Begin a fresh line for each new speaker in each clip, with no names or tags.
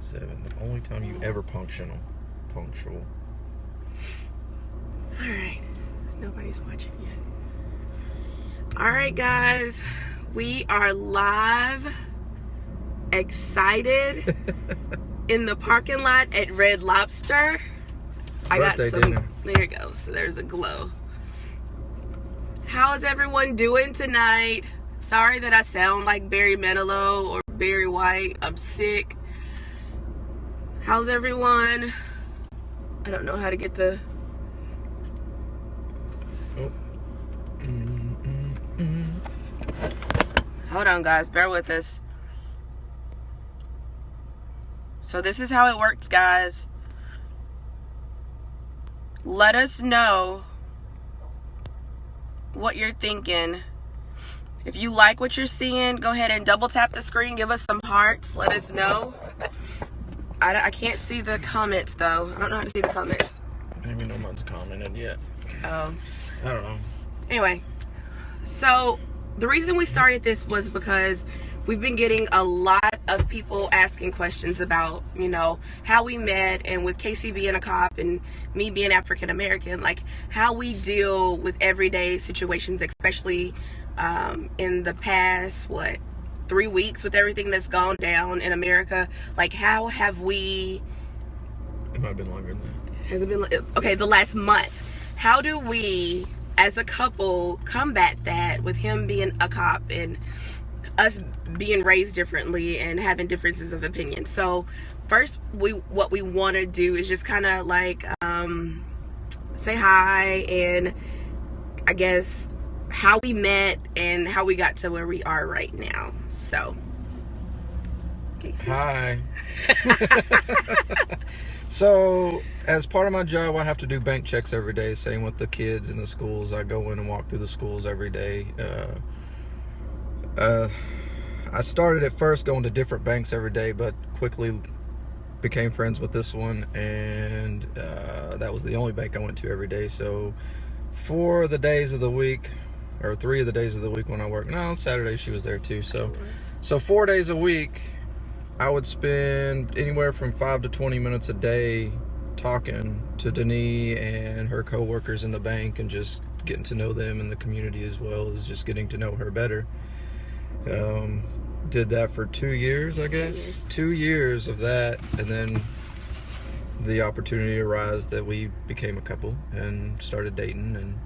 7. The only time you ever punctual.
Alright. Nobody's watching yet. Alright, guys. We are live. Excited. In the parking lot at Red Lobster. I got some.
Dinner.
There you go. So there's a glow. How is everyone doing tonight? Sorry that I sound like Barry Manilow or Barry White. I'm sick. How's everyone? I don't know how to get the...
Oh.
Hold on, guys. Bear with us. So this is how it works, guys. Let us know what you're thinking. If you like what you're seeing, go ahead and double tap the screen. Give us some hearts. Let us know. I can't see the comments, though. I don't know how to see the comments.
Maybe no one's commented yet.
Oh.
I don't know.
Anyway, so the reason we started this was because we've been getting a lot of people asking questions about, you know, how we met, and with Casey being a cop and me being African American, like how we deal with everyday situations, especially in the past, 3 weeks with everything that's gone down in America. Like, how have we...
It might have been longer than that.
Has it been... Okay, the last month. How do we, as a couple, combat that with him being a cop and us being raised differently and having differences of opinion? So first, what we want to do is just kind of like say hi, and I guess how we met and how we got to where we are right now. So
hi. So as part of my job, I have to do bank checks every day. Same with the kids in the schools. I go in and walk through the schools every day. I started at first going to different banks every day, but quickly became friends with this one, and that was the only bank I went to every day. So 4 of the days of the week, or 3 of the days of the week when I work, no, Saturday she was there too. So 4 days a week, I would spend anywhere from 5 to 20 minutes a day talking to Denise and her co-workers in the bank, and just getting to know them in the community, as well as just getting to know her better. Did that for 2 years, I guess. 2 years of that, and then the opportunity arose that we became a couple and started dating, and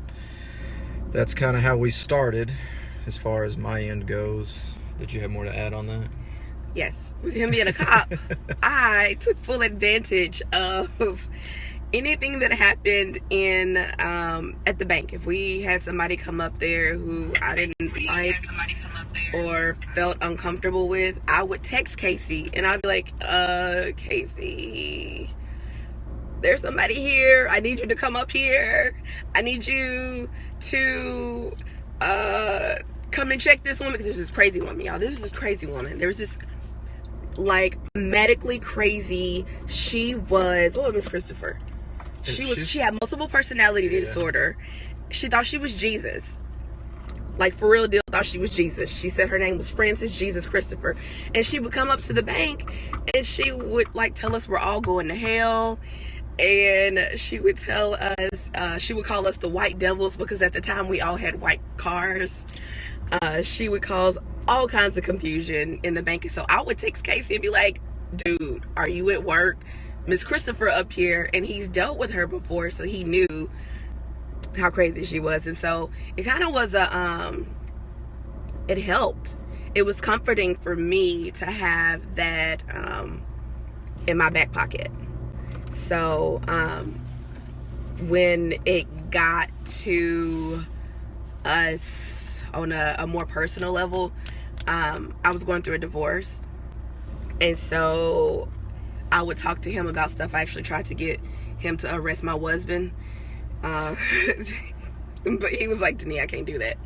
that's kind of how we started as far as my end goes. Did you have more to add on that?
Yes, with him being a cop, I took full advantage of anything that happened in at the bank. If we had somebody come up there who I didn't like or felt uncomfortable with, I would text Casey and I'd be like, Casey, there's somebody here. I need you to come up here. I need you to come and check this woman, because there's this crazy woman, y'all. There's this crazy woman. There was this, like, medically crazy. She was, what was Miss Christopher? She had multiple personality disorder. She thought she was Jesus. Like, for real deal, thought she was Jesus. She said her name was Francis Jesus Christopher. And she would come up to the bank and she would, like, tell us we're all going to hell. And she would tell us, she would call us the white devils, because at the time we all had white cars. She would cause all kinds of confusion in the bank. And so I would text Casey and be like, dude, are you at work? Miss Christopher up here, and he's dealt with her before, so he knew how crazy she was. And so it kind of was it helped. It was comforting for me to have that in my back pocket. So when it got to us on a more personal level, I was going through a divorce, and so I would talk to him about stuff. I actually tried to get him to arrest my husband, but he was like, Denise, I can't do that.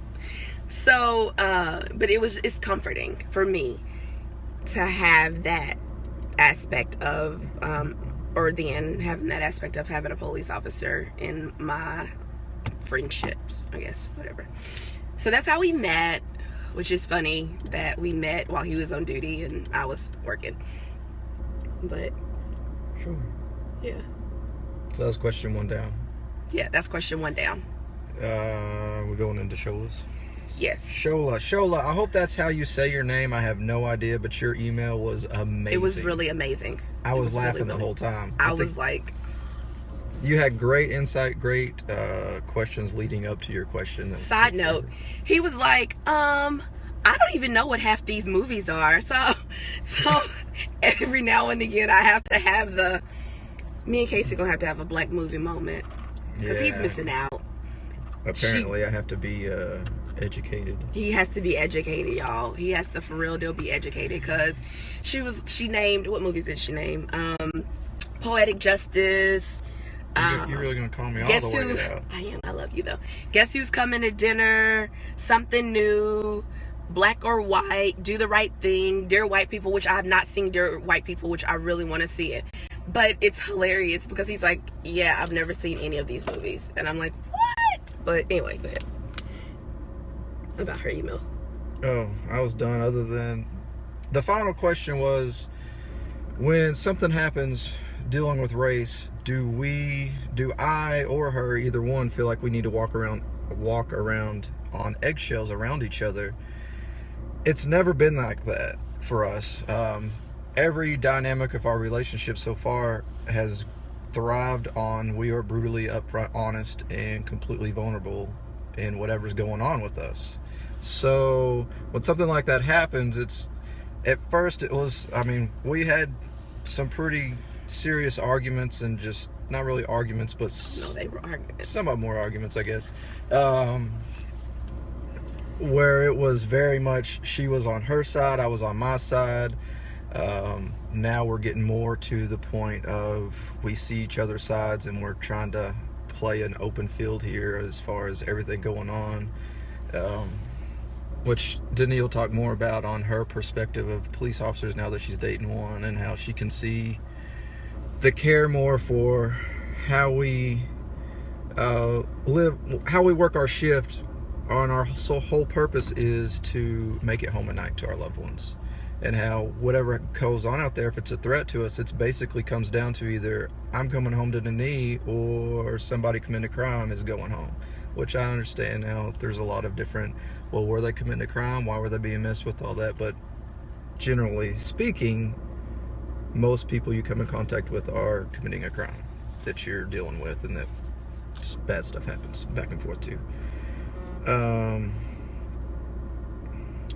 So but it's comforting for me to have that aspect of having that aspect of having a police officer in my friendships, I guess, whatever. So that's how we met, which is funny that we met while he was on duty and I was working. But
Sure.
yeah.
So that's question 1 down.
Yeah, that's question 1 down.
We're going into Shola's.
Yes.
Shola, I hope that's how you say your name. I have no idea, but your email was amazing.
It was really amazing.
I was laughing the whole time.
I was like...
You had great insight, great questions leading up to your question.
Side note, he was like, I don't even know what half these movies are. So every now and again, I have to have me and Casey gonna have to have a black movie moment. Because he's missing out.
Apparently, I have to be educated.
He has to be educated, y'all. He has to for real deal be educated. Because she named, what movies did she name? Poetic Justice.
You're really gonna call me all the way out.
I am. I love you though. Guess Who's Coming to Dinner? Something New. Black or White. Do the Right Thing. Dear White People, which I have not seen. Dear White People, which I really want to see it. But it's hilarious because he's like, yeah, I've never seen any of these movies, and I'm like, what? But anyway, go ahead. About her email.
Oh, I was done. Other than the final question was, when something happens dealing with race, do I or her, either one, feel like we need to walk around on eggshells around each other? It's never been like that for us. Every dynamic of our relationship so far has thrived on we are brutally upfront, honest, and completely vulnerable in whatever's going on with us. So when something like that happens, at first it was, we had some pretty serious arguments, and just not really arguments, but
no, they were arguments.
Somewhat more arguments, I guess. Where it was very much she was on her side, I was on my side. Now we're getting more to the point of we see each other's sides, and we're trying to play an open field here as far as everything going on. Which Denise will talk more about on her perspective of police officers now that she's dating one, and how she can see the care more for how we live, how we work our shift. On our whole purpose is to make it home at night to our loved ones, and how whatever goes on out there, if it's a threat to us, it's basically comes down to either I'm coming home to the knee or somebody committing a crime is going home. Which I understand now. There's a lot of different, well, were they committing a crime? Why were they being messed with? All that. But generally speaking, most people you come in contact with are committing a crime that you're dealing with, and that just bad stuff happens back and forth too.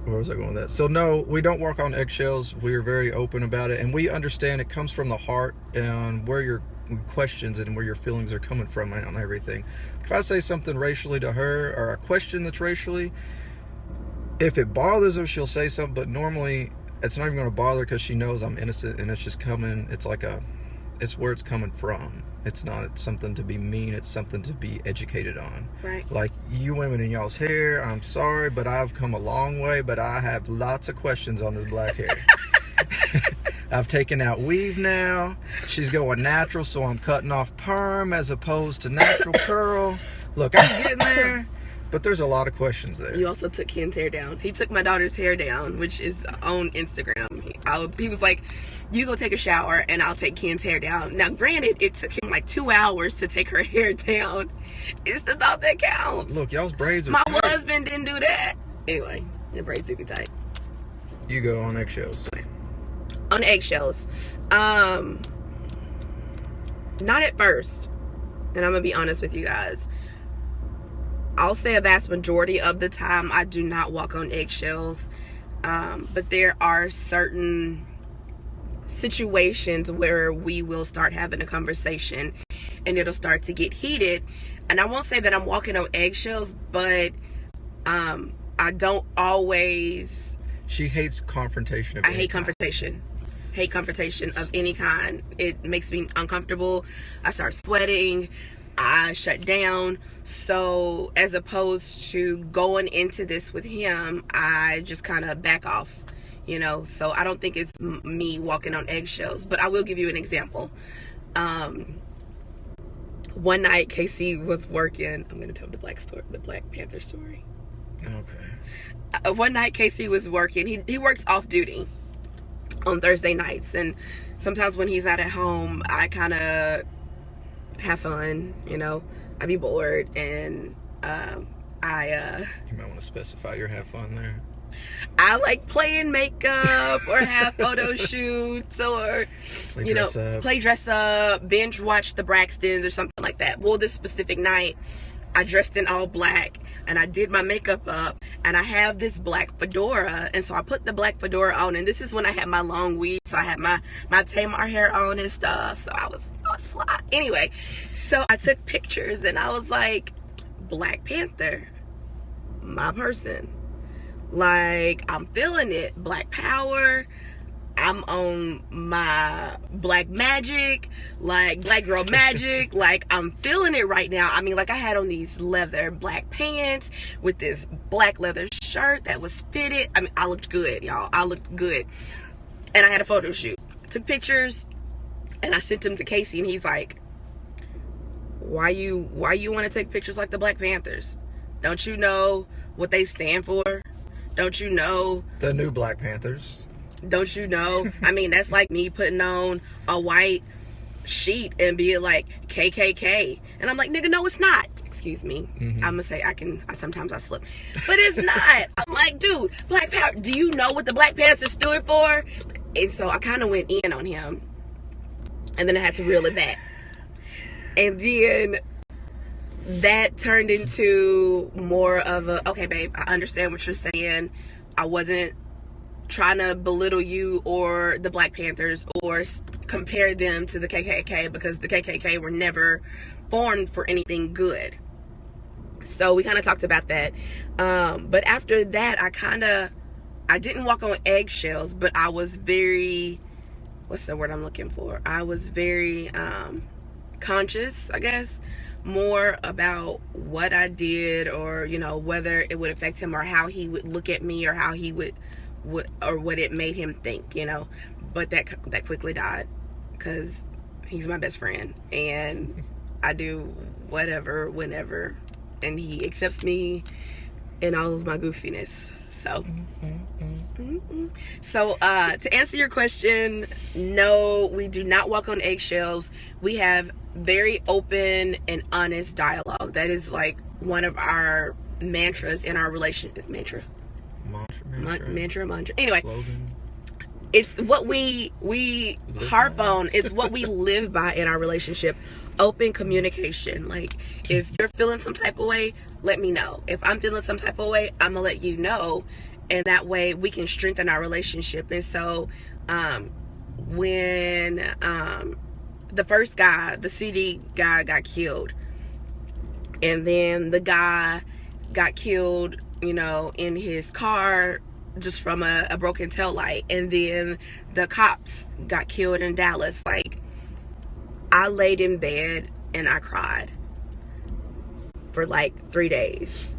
Where was I going with that? So no, we don't walk on eggshells. We are very open about it, and we understand it comes from the heart and where your questions and where your feelings are coming from on everything. If I say something racially to her, or a question that's racially, if it bothers her, she'll say something, but normally it's not even going to bother her because she knows I'm innocent, and it's just coming, it's where it's coming from. It's not something to be mean, it's something to be educated on.
Right.
Like, you women in y'all's hair, I'm sorry, but I've come a long way, but I have lots of questions on this black hair. I've taken out weave now. She's going natural, so I'm cutting off perm as opposed to natural curl. Look, I'm getting there, but there's a lot of questions there.
You also took Ken's hair down. He took my daughter's hair down, which is on Instagram. He was like, you go take a shower and I'll take Ken's hair down. Now, granted, it took him like 2 hours to take her hair down. It's the thought that counts.
Look, y'all's braids are
My
tight.
husband didn't do that. Anyway, the braids do be tight.
You go on eggshells.
On eggshells. Not at first. And I'm going to be honest with you guys. I'll say a vast majority of the time I do not walk on eggshells. But there are certain situations where we will start having a conversation and it'll start to get heated. And I won't say that I'm walking on eggshells, but I don't always...
She hates confrontation.
I hate confrontation. Hate confrontation of any kind. It makes me uncomfortable. I start sweating. I shut down. So as opposed to going into this with him, I just kind of back off, you know. So I don't think it's me walking on eggshells, but I will give you an example. One night Casey was working. I'm going to tell the Black Panther story.
Okay.
One night Casey was working. He works off duty on Thursday nights, and sometimes when he's not at home, I kind of have fun, you know. I be bored, and
You might want to specify your have fun there.
I like playing makeup or have photo shoots or play dress up, binge watch the Braxtons or something like that. Well, this specific night I dressed in all black and I did my makeup up, and I have this black fedora, and so I put the black fedora on, and this is when I had my long weave, so I had my Tamar hair on and stuff, so I was fly. Anyway, so I took pictures and I was like, Black Panther, my person. Like, I'm feeling it. Black power. I'm on my black magic, like black girl magic. Like, I'm feeling it right now. I mean, like, I had on these leather black pants with this black leather shirt that was fitted. I mean, I looked good, y'all. I looked good. And I had a photo shoot. I took pictures and I sent them to Casey, and he's like, why you want to take pictures like the Black Panthers? Don't you know what they stand for? Don't you know
the new Black Panthers?
Don't you know? I mean, that's like me putting on a white sheet and being like KKK, and I'm like, nigga, no, it's not. Excuse me. I'm gonna say sometimes I slip, but it's not. I'm like, dude, Black Power. Do you know what the Black Panthers stood for? And so I kind of went in on him, and then I had to reel it back, and then that turned into more of a, okay, babe, I understand what you're saying. I wasn't trying to belittle you or the Black Panthers or compare them to the KKK, because the KKK were never formed for anything good. So we kind of talked about that. But after that, I didn't walk on eggshells, but I was very, what's the word I'm looking for? I was very conscious, I guess, more about what I did, or, you know, whether it would affect him or how he would look at me, or how he would or what it made him think, you know. But that quickly died, because he's my best friend and I do whatever, whenever, and he accepts me in all of my goofiness. So to answer your question, no, we do not walk on eggshells. We have very open and honest dialogue. That is like one of our mantras in our relationship. Mantra. Anyway, slogan. It's what we harp on. It's what we live by in our relationship. Open communication. Like, if you're feeling some type of way, let me know. If I'm feeling some type of way, I'm gonna let you know, and that way we can strengthen our relationship. And so when the first guy, the CD guy, got killed, and then the guy got killed, you know, in his car just from a broken taillight, and then the cops got killed in Dallas. Like, I laid in bed and I cried for like 3 days.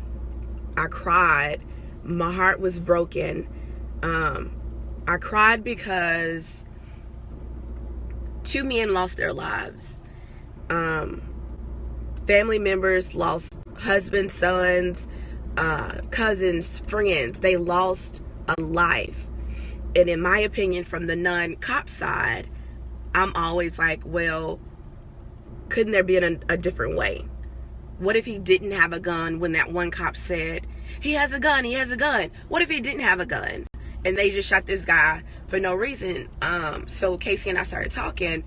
I cried. My heart was broken. I cried because 2 men lost their lives. Family members lost husbands, sons, cousins, friends. They lost a life. And in my opinion, from the non-cop side, I'm always like, well, couldn't there be a different way? What if he didn't have a gun when that one cop said, he has a gun, he has a gun? What if he didn't have a gun and they just shot this guy for no reason? So Casey and I started talking,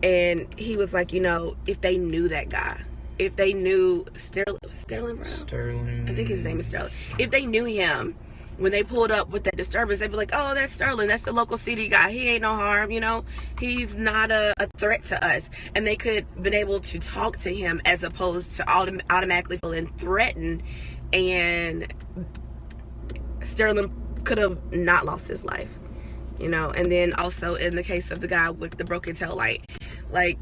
and he was like, you know, if they knew that guy, if they knew Sterling Brown, I think his name is Sterling. If they knew him when they pulled up with that disturbance, they'd be like, oh, that's Sterling, that's the local CD guy, he ain't no harm, you know, he's not a threat to us. And they could been able to talk to him, as opposed to automatically feeling threatened, and Sterling could have not lost his life, you know. And then also in the case of the guy with the broken tail light, like,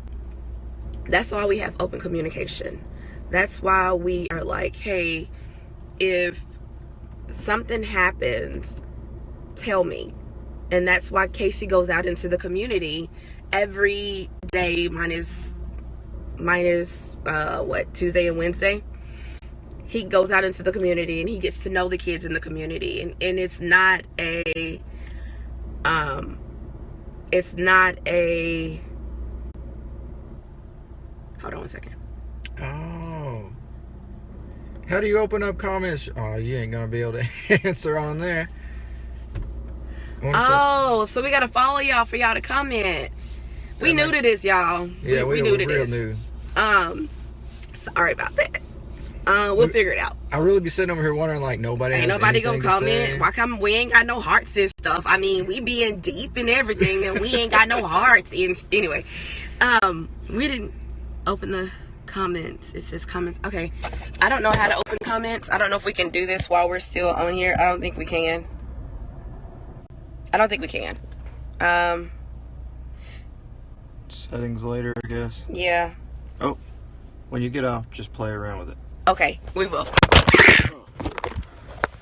that's why we have open communication. That's why we are like, hey, if something happens, tell me. And that's why Casey goes out into the community every day, minus Tuesday and Wednesday. He goes out into the community and he gets to know the kids in the community, and it's not it's not a... Hold on one second.
Oh. How do you open up comments? Oh, you ain't gonna be able to answer on there.
Oh, so we gotta follow y'all for y'all to comment. We new to this, y'all.
Yeah, we
new to
real
this.
New.
Sorry about that. We'll figure it out.
I really be sitting over here wondering, like, ain't
nobody gonna comment. Why come we ain't got no hearts and stuff? I mean, we being deep and everything, and we ain't got no hearts. And anyway, we didn't open the comments. It says comments. Okay, I don't know how to open comments. I don't know if we can do this while we're still on here. I don't think we can.
Settings later, I guess.
Yeah.
Oh, when you get off, just play around with it.
Okay, we will.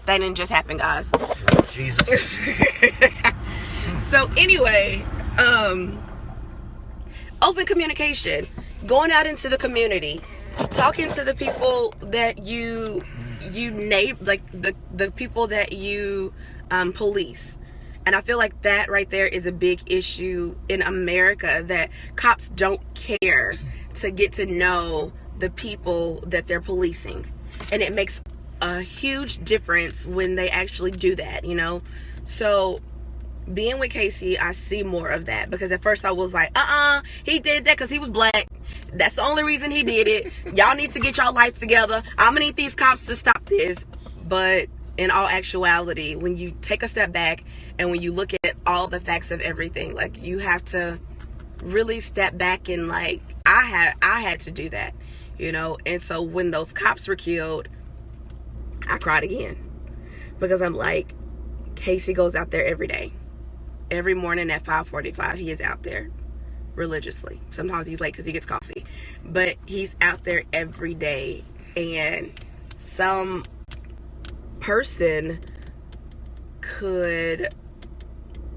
That didn't just happen, guys.
Oh, Jesus.
So anyway, open communication, going out into the community, talking to the people that you name, like the people that you police. And I feel like that right there is a big issue in America, that cops don't care to get to know the people that they're policing. And it makes a huge difference when they actually do that, you know? So being with Casey, I see more of that, because at first I was like, he did that because he was black. That's the only reason he did it. Y'all need to get y'all lights together. I'm gonna need these cops to stop this. But in all actuality, when you take a step back and when you look at all the facts of everything, like, you have to really step back and, like, I had to do that, you know? And so when those cops were killed, I cried again, because I'm like, Casey goes out there every day. Every morning at 5:45, he is out there religiously. Sometimes he's late because he gets coffee, but he's out there every day. And some person could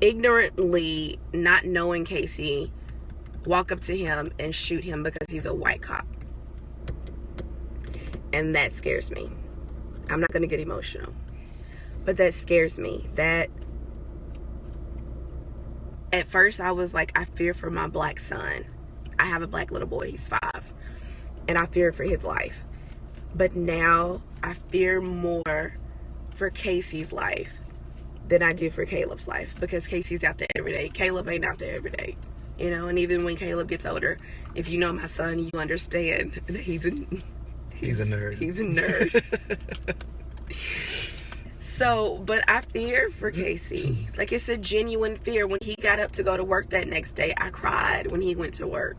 ignorantly, not knowing Casey, walk up to him and shoot him because he's a white cop. And that scares me. I'm not going to get emotional, but that scares me. That at first I was like, I fear for my black son. I have a black little boy, he's 5, and I fear for his life. But now I fear more for Casey's life than I do for Caleb's life, because Casey's out there every day. Caleb ain't out there every day, you know. And even when Caleb gets older, if you know my son, you understand that he's a nerd. He's a nerd. So, but I fear for Casey. Like, it's a genuine fear. When he got up to go to work that next day, I cried when he went to work.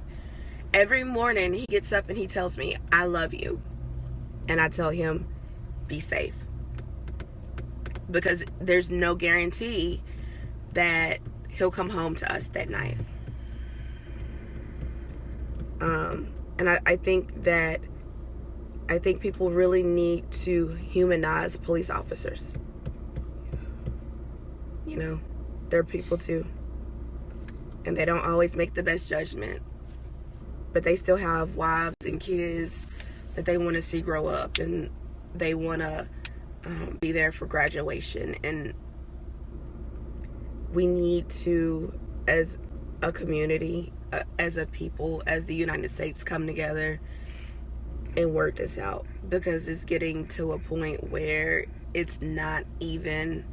Every morning he gets up and he tells me, I love you. And I tell him, be safe. Because there's no guarantee that he'll come home to us that night. And I think people really need to humanize police officers. You know, they're people too. And they don't always make the best judgment. But they still have wives and kids that they want to see grow up. And they want to be there for graduation. And we need to, as a community, as a people, as the United States, come together and work this out, because it's getting to a point where it's not even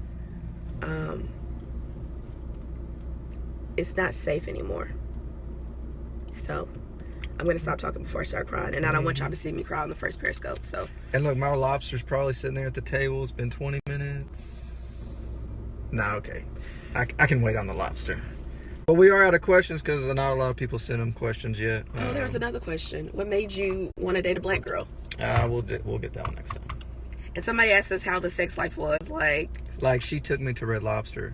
it's not safe anymore. So I'm gonna stop talking before I start crying, and I don't want y'all to see me cry on the first Periscope. So,
and look, my lobster's probably sitting there at the table. It's been 20 minutes. Nah, okay, I can wait on the lobster. But we are out of questions because not a lot of people sent them questions yet.
Oh, there was another question. What made you want to date a black girl?
We'll get that one next time.
And somebody asked us how the sex life was like.
Like, she took me to Red Lobster.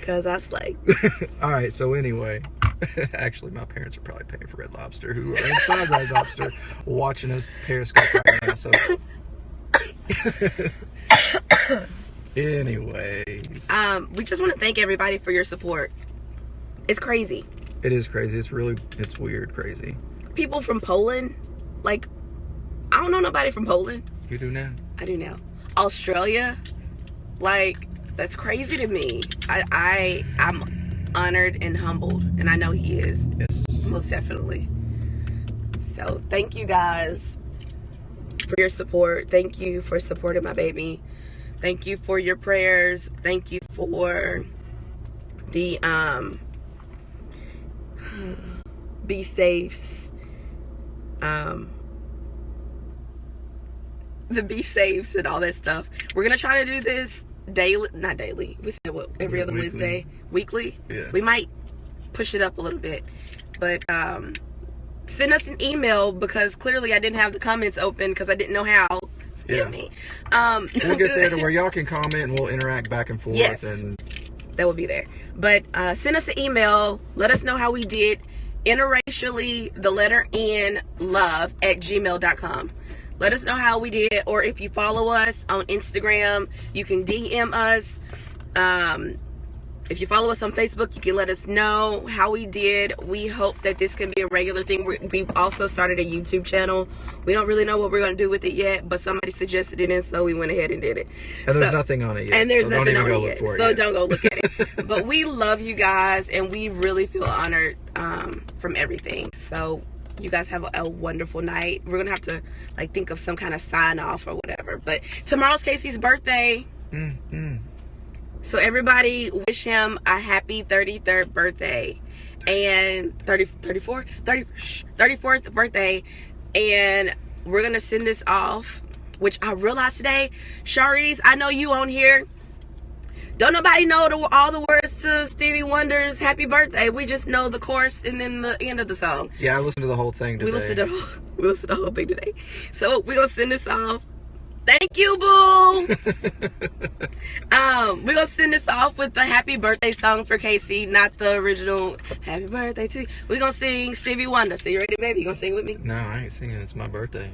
Cause I slay.
All right. So anyway, actually, my parents are probably paying for Red Lobster, who are inside Red Lobster, watching us Periscope right now. So. Anyways,
we just want to thank everybody for your support. It's crazy.
It is crazy. It's weird, crazy.
People from Poland, like, I don't know nobody from Poland.
You do now?
I do now. Australia, like, That's crazy to me. I'm honored and humbled, and I know he is.
Yes.
Most definitely. So thank you guys for your support. Thank you for supporting my baby. Thank you for your prayers. Thank you for the be safes. The be safes and all that stuff. We're gonna try to do this daily, not daily. We said what, every other Wednesday, weekly.
Yeah.
We might push it up a little bit, but send us an email, because clearly I didn't have the comments open because I didn't know how.
Yeah.
Me.
We'll get there to where y'all can comment and we'll interact back and forth.
Yes.
And
that will be there. But send us an email. Let us know how we did. Interracially, the letter N, love @gmail.com. Let us know how we did. Or if you follow us on Instagram, you can DM us. If you follow us on Facebook, you can let us know how we did. We hope that this can be a regular thing. We've also started a YouTube channel. We don't really know what we're going to do with it yet, but somebody suggested it, and so we went ahead and did it.
And there's nothing on it yet.
And there's
so
nothing
don't even
on
go
it
look for
yet.
it
So
yet.
don't go look at it. But we love you guys, and we really feel honored from everything. So you guys have a wonderful night. We're going to have to think of some kind of sign off or whatever. But tomorrow's Casey's birthday.
Mm-hmm.
So everybody wish him a happy 33rd birthday and 34th birthday. And we're going to send this off, which I realized today. Sharice, I know you on here. Don't nobody know all the words to Stevie Wonder's happy birthday. We just know the chorus and then the end of the song.
Yeah, I listened to the whole thing today.
We listened to the whole thing today. So we're going to send this off. Thank you, boo. We're gonna send this off with the happy birthday song for Casey, not the original happy birthday to you. We're gonna sing Stevie Wonder. So you ready, baby? You gonna sing with me?
No, I ain't singing. It's my birthday.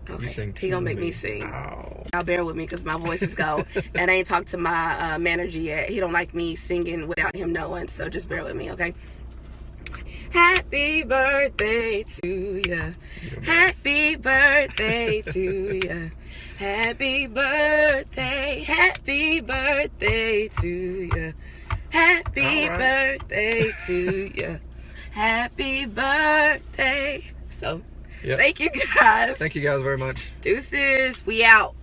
Okay.
You sing.
He gonna make me sing.
Oh.
Y'all bear with me because my voice is gone. And I ain't talked to my manager yet. He don't like me singing without him knowing. So just bear with me, okay? Happy birthday to ya. Happy birthday to ya. Happy birthday to ya. Happy birthday to ya. Happy birthday. So,
Yep.
Thank you guys.
Thank you guys very much.
Deuces, we out.